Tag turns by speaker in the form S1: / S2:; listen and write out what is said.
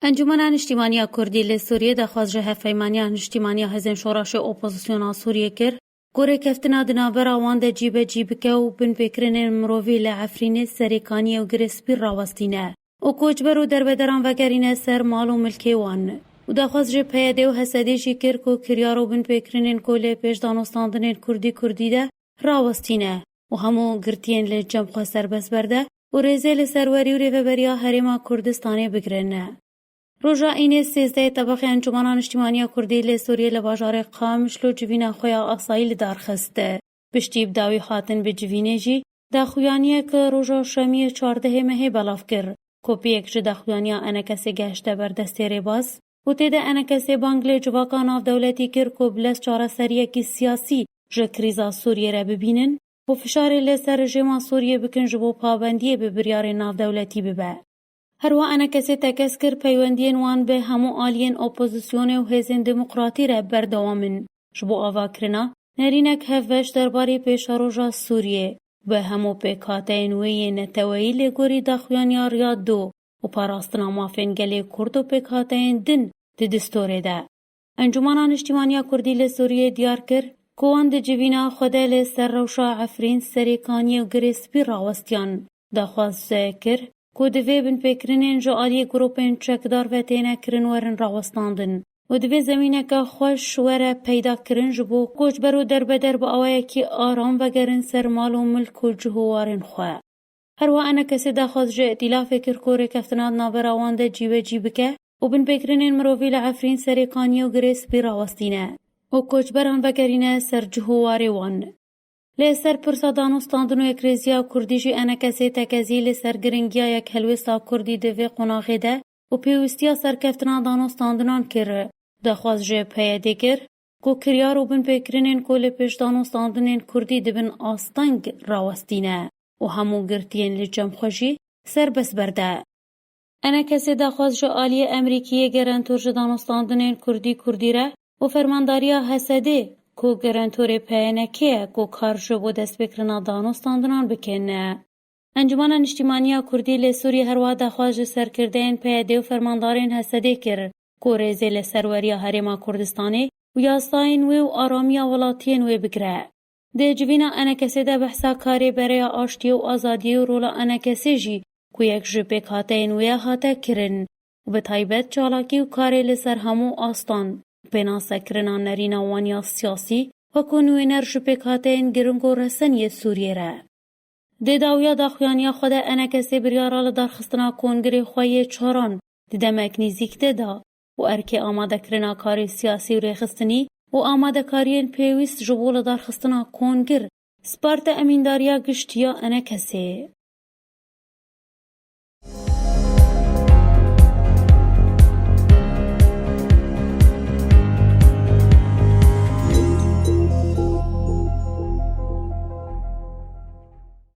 S1: انجمن انشتیمانیا کردی لی سوریه دخواست جه فیمانیا انشتیمانیا هزین شوراش اپوزیسیونا سوریه کر گوره کفتنا دنابرا وان ده جیب که و بن فکرین مرووی لعفرین سریکانی و گرسپی راوستینه و کوچبر و دربدران وگرینه سر مال و ملکی وان و دخواست جه پیاده و حسدی جی کر که کریارو بن فکرین کوله پیش دانستاندن کردی ده راوستینه و همو گرتین لی جمخوا سر بس برده و ریزه لی سروری و ریوبریا حریما کردستانه بگرنه. روژا اینه 13 طبقه انجمنان اجتماعی کردی لی سوریه لباجار قامشلو جوینا خویا اصایل دارخسته. پشتی بداوی خاتن به جوینه جی daxuyaniyek روژا شمی 14 مه بلاف کر. کپیک جه daxuyaniya ENKSê گشته بر دستی ریباز و تیده ENKSê بانگل جواکان آف دولتی کر که بلس چاره سریکی سیاسی جه کریزا سوریه را ببینن و فشاری لی سر رژیم سوریه بکن جبو پابندیه به بریار ناف دولتی ببه. هروا ENKSê تکس کر پیوندین وان به همو آلین اپوزیسیون و هزین دموکراتی را بردوامن. جبو آوا کرنا نرینک هفوش درباری پیش روژا سوریه به همو پیکاتین وی نتوایی لگوری daxuyaniya ریاد دو و پاراستنا مافین گلی کرد و پیکاتین دن دی دستوره ده. انجمنان اجتماعی کردی لی سوریه دیار کر کوان دی جوینا خوده لی سر روشا عفرین سریکانی و گریسپی راوستیان. دخواست کر که دوی بن فکرینین جو آلی گروپین چکدار و تینه کرن ورن راوستاندن و دوی زمینه که خوش وره پیدا کرن جبو کوچ برو در با آوه که آرام و گرن سر مال و ملک و جهوارن خواه. هر و ENKSê دخواست جه ائتلاف کر کوره کفتنات نابراوان ده جیب که و بن فکرینین مرووی لعفرین سریکانی و گریسپی راوستینه و کوچ بران و گرینه سر جهواری وان. لی سر پرسا دانستاندن و اکریزیا کردی جی ENKSê تکزی لی سر گرنگیا یک هلوستا کردی دوی قناغی ده و پیوستیا سر کفتنا دانستاندنان کر. دخواست جه پیاده کر که کریار و بن فکرینین کوله پیش دانستاندنین کردی دبن آستنگ راوستینه و همو گرتین لی جمخوشی سر بس برده. ENKSê دخواست جه آلی امریکیه گرانتور جه دانستاندنین کردی ره و فرمانداریا حسده که گرانتور پیانکه که کار جو و دست بکرنا دانستاندنان بکنه. انجمنان اجتماعی کردی لی سوریه هر وقت دخواست سر کردین پیاده و فرماندارین حسده کر که ریزه لی سروریا حریما کردستانه و یاستاین و آرامیا ولاتین و بگره. ده جوینا ENKSê ده بحثا کاری برای آشتی و آزادی و رولا ENKSê جی که یک جپک هاتین و هاته کرن و به تایبت چالاکی و کاری لی سر همو آستان بنا سکرنا نرینا وانیا سیاسی و کنوینر جپک هاتین گرنگو رسنی سوریه را. ده داویا daxuyaniya خود ENKSê بریارال دارخستنا کنگری خواهی چاران ده دمک نیزیک ده دا و ارکی آماده کرنا کاری سیاسی و ریخستنی و آماده کارین پیویست جبول دارخستنا کنگر سپارت امینداریا گشتیا ENKSê.